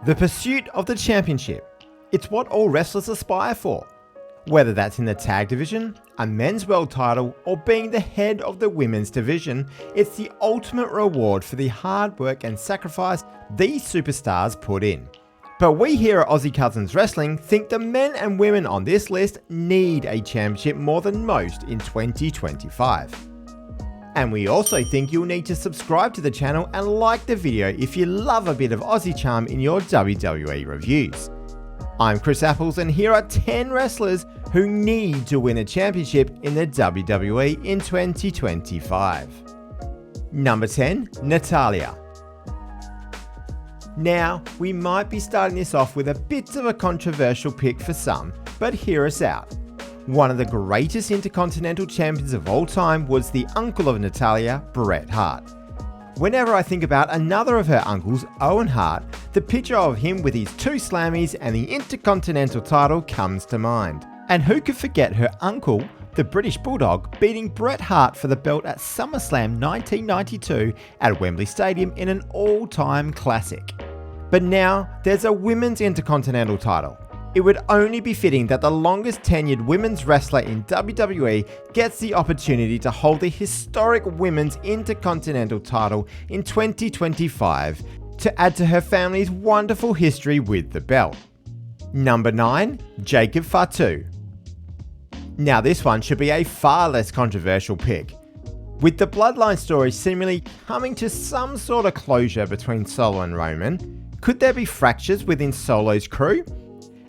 The pursuit of the championship. It's what all wrestlers aspire for. Whether that's in the tag division, a men's world title, or being the head of the women's division, it's the ultimate reward for the hard work and sacrifice these superstars put in. But we here at Aussie Cousins Wrestling think the men and women on this list need a championship more than most in 2025. And we also think you'll need to subscribe to the channel and like the video if you love a bit of Aussie charm in your WWE reviews. I'm Chris Apples and here are 10 wrestlers who need to win a championship in the WWE in 2025. Number 10, Natalya. Now, we might be starting this off with a bit of a controversial pick for some, but hear us out. One of the greatest Intercontinental champions of all time was the uncle of Natalya, Bret Hart. Whenever I think about another of her uncles, Owen Hart, the picture of him with his 2 Slammies and the Intercontinental title comes to mind. And who could forget her uncle, the British Bulldog, beating Bret Hart for the belt at SummerSlam 1992 at Wembley Stadium in an all-time classic. But now, there's a women's Intercontinental title. It would only be fitting that the longest tenured women's wrestler in WWE gets the opportunity to hold the historic women's Intercontinental title in 2025 to add to her family's wonderful history with the belt. Number 9, Jacob Fatu. Now this one should be a far less controversial pick. With the bloodline story seemingly coming to some sort of closure between Solo and Roman, could there be fractures within Solo's crew?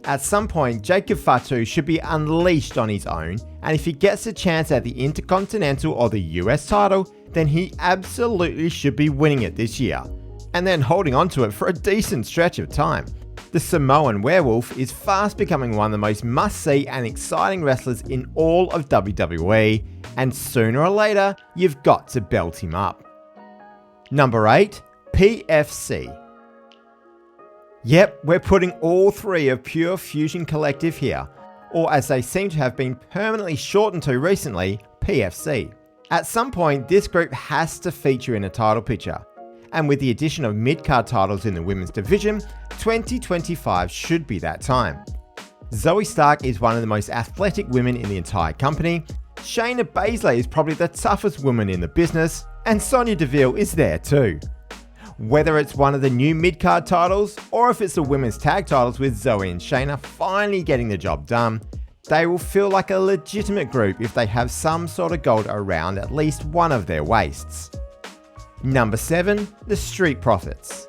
At some point, Jacob Fatu should be unleashed on his own, and if he gets a chance at the Intercontinental or the US title, then he absolutely should be winning it this year, and then holding on to it for a decent stretch of time. The Samoan Werewolf is fast becoming one of the most must-see and exciting wrestlers in all of WWE, and sooner or later, you've got to belt him up. Number 8, PFC. Yep, we're putting all 3 of Pure Fusion Collective here, or as they seem to have been permanently shortened to recently, PFC. At some point, this group has to feature in a title picture, and with the addition of mid-card titles in the women's division, 2025 should be that time. Zoe Stark is one of the most athletic women in the entire company, Shayna Baszler is probably the toughest woman in the business, and Sonya Deville is there too. Whether it's one of the new mid-card titles, or if it's the women's tag titles with Zoe and Shayna finally getting the job done, they will feel like a legitimate group if they have some sort of gold around at least one of their waists. Number 7, the Street Profits.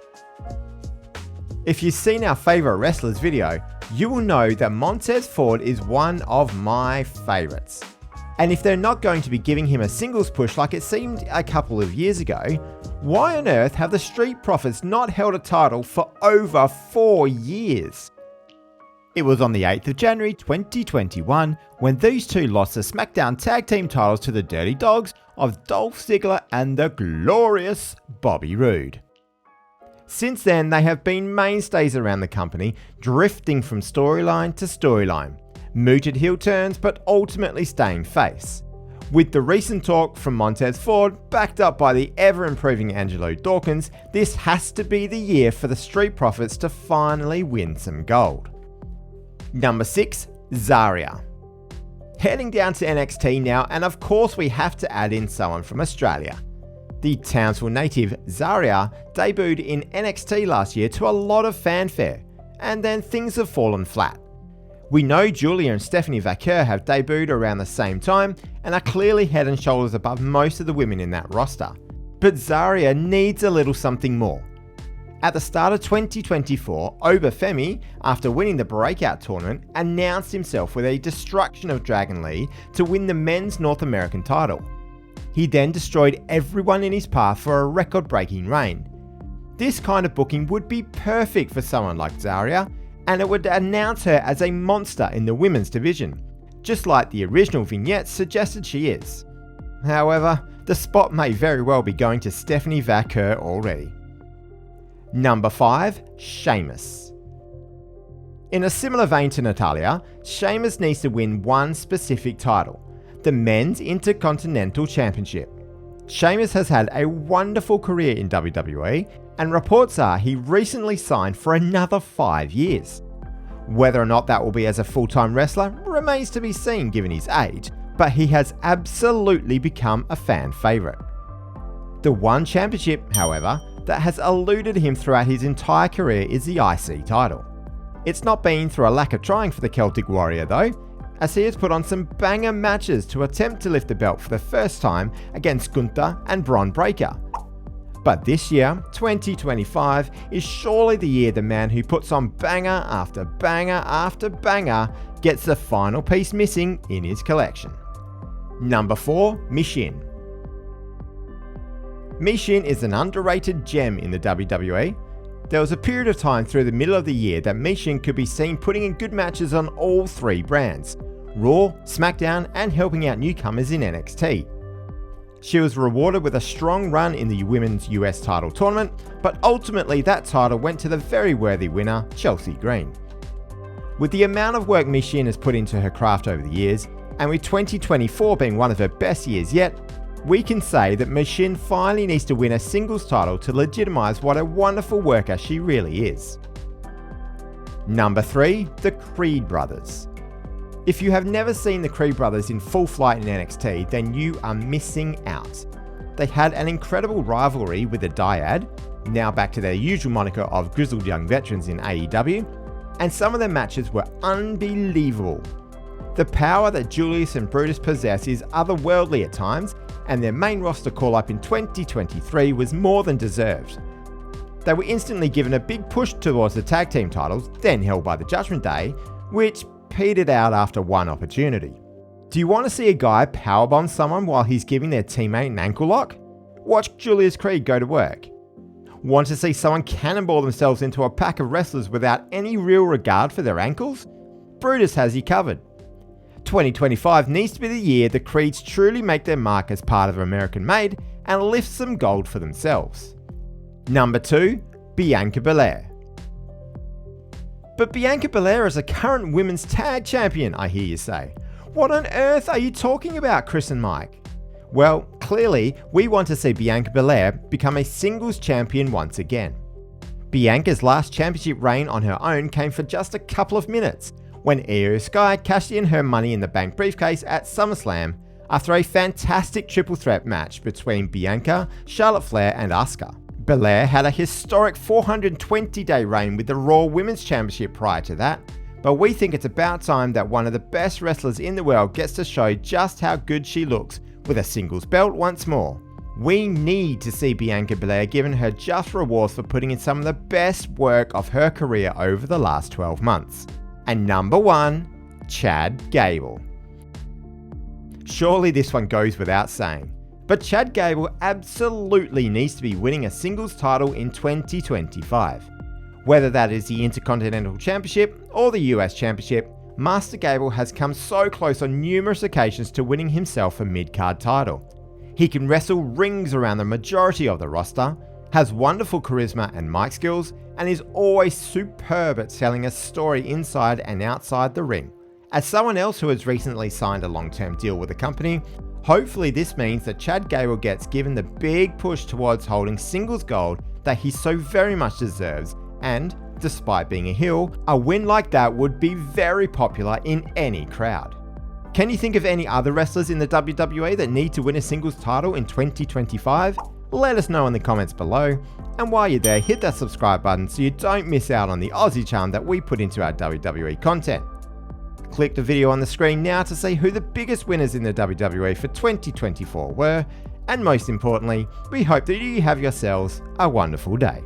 If you've seen our favourite wrestlers video, you will know that Montez Ford is one of my favourites. And if they're not going to be giving him a singles push like it seemed a couple of years ago, why on earth have the Street Profits not held a title for over 4 years? It was on the 8th of January 2021 when these two lost the SmackDown Tag Team titles to the Dirty Dogs of Dolph Ziggler and the glorious Bobby Roode. Since then, they have been mainstays around the company, drifting from storyline to storyline, mooted heel turns but ultimately staying face. With the recent talk from Montez Ford, backed up by the ever-improving Angelo Dawkins, this has to be the year for the Street Profits to finally win some gold. Number 6, Zaria. Heading down to NXT now, and of course we have to add in someone from Australia. The Townsville native Zaria debuted in NXT last year to a lot of fanfare, and then things have fallen flat. We know Julia and Stephanie Vaquer have debuted around the same time and are clearly head and shoulders above most of the women in that roster. But Zaria needs a little something more. At the start of 2024, Obafemi, after winning the Breakout tournament, announced himself with a Destruction of Dragon Lee to win the men's North American title. He then destroyed everyone in his path for a record-breaking reign. This kind of booking would be perfect for someone like Zaria, and it would announce her as a monster in the women's division, just like the original vignette suggested she is. However, the spot may very well be going to Stephanie Vaquer already. Number 5, Sheamus. In a similar vein to Natalya, Sheamus needs to win one specific title, the Men's Intercontinental Championship. Sheamus has had a wonderful career in WWE, and reports are he recently signed for another 5 years. Whether or not that will be as a full-time wrestler remains to be seen given his age, but he has absolutely become a fan favourite. The one championship, however, that has eluded him throughout his entire career is the IC title. It's not been through a lack of trying for the Celtic Warrior though, as he has put on some banger matches to attempt to lift the belt for the first time against Gunther and Bron Breakker. But this year, 2025, is surely the year the man who puts on banger after banger after banger gets the final piece missing in his collection. Number 4. Mishin. Mishin is an underrated gem in the WWE. There was a period of time through the middle of the year that Mishin could be seen putting in good matches on all 3 brands, Raw, SmackDown, and helping out newcomers in NXT. She was rewarded with a strong run in the Women's US title tournament, but ultimately that title went to the very worthy winner, Chelsea Green. With the amount of work Mishin has put into her craft over the years, and with 2024 being one of her best years yet, we can say that Mishin finally needs to win a singles title to legitimise what a wonderful worker she really is. Number 3. The Creed Brothers. If you have never seen the Creed Brothers in full flight in NXT, then you are missing out. They had an incredible rivalry with the Dyad, now back to their usual moniker of grizzled young veterans in AEW, and some of their matches were unbelievable. The power that Julius and Brutus possess is otherworldly at times, and their main roster call-up in 2023 was more than deserved. They were instantly given a big push towards the tag team titles, then held by the Judgment Day, which petered out after one opportunity. Do you want to see a guy powerbomb someone while he's giving their teammate an ankle lock? Watch Julius Creed go to work. Want to see someone cannonball themselves into a pack of wrestlers without any real regard for their ankles? Brutus has you covered. 2025 needs to be the year the Creeds truly make their mark as part of American Made and lift some gold for themselves. Number 2. Bianca Belair. But Bianca Belair is a current women's tag champion, I hear you say. What on earth are you talking about, Chris and Mike? Well, clearly, we want to see Bianca Belair become a singles champion once again. Bianca's last championship reign on her own came for just a couple of minutes, when Io Sky cashed in her Money in the Bank briefcase at SummerSlam after a fantastic triple threat match between Bianca, Charlotte Flair and Asuka. Belair had a historic 420-day reign with the Raw Women's Championship prior to that, but we think it's about time that one of the best wrestlers in the world gets to show just how good she looks with a singles belt once more. We need to see Bianca Belair given her just rewards for putting in some of the best work of her career over the last 12 months. And number 1, Chad Gable. Surely this one goes without saying, but Chad Gable absolutely needs to be winning a singles title in 2025. Whether that is the Intercontinental Championship or the US Championship, Master Gable has come so close on numerous occasions to winning himself a mid-card title. He can wrestle rings around the majority of the roster, has wonderful charisma and mic skills, and is always superb at selling a story inside and outside the ring. As someone else who has recently signed a long-term deal with the company, hopefully this means that Chad Gable gets given the big push towards holding singles gold that he so very much deserves, and, despite being a heel, a win like that would be very popular in any crowd. Can you think of any other wrestlers in the WWE that need to win a singles title in 2025? Let us know in the comments below, and while you're there, hit that subscribe button so you don't miss out on the Aussie charm that we put into our WWE content. Click the video on the screen now to see who the biggest winners in the WWE for 2024 were, and most importantly, we hope that you have yourselves a wonderful day.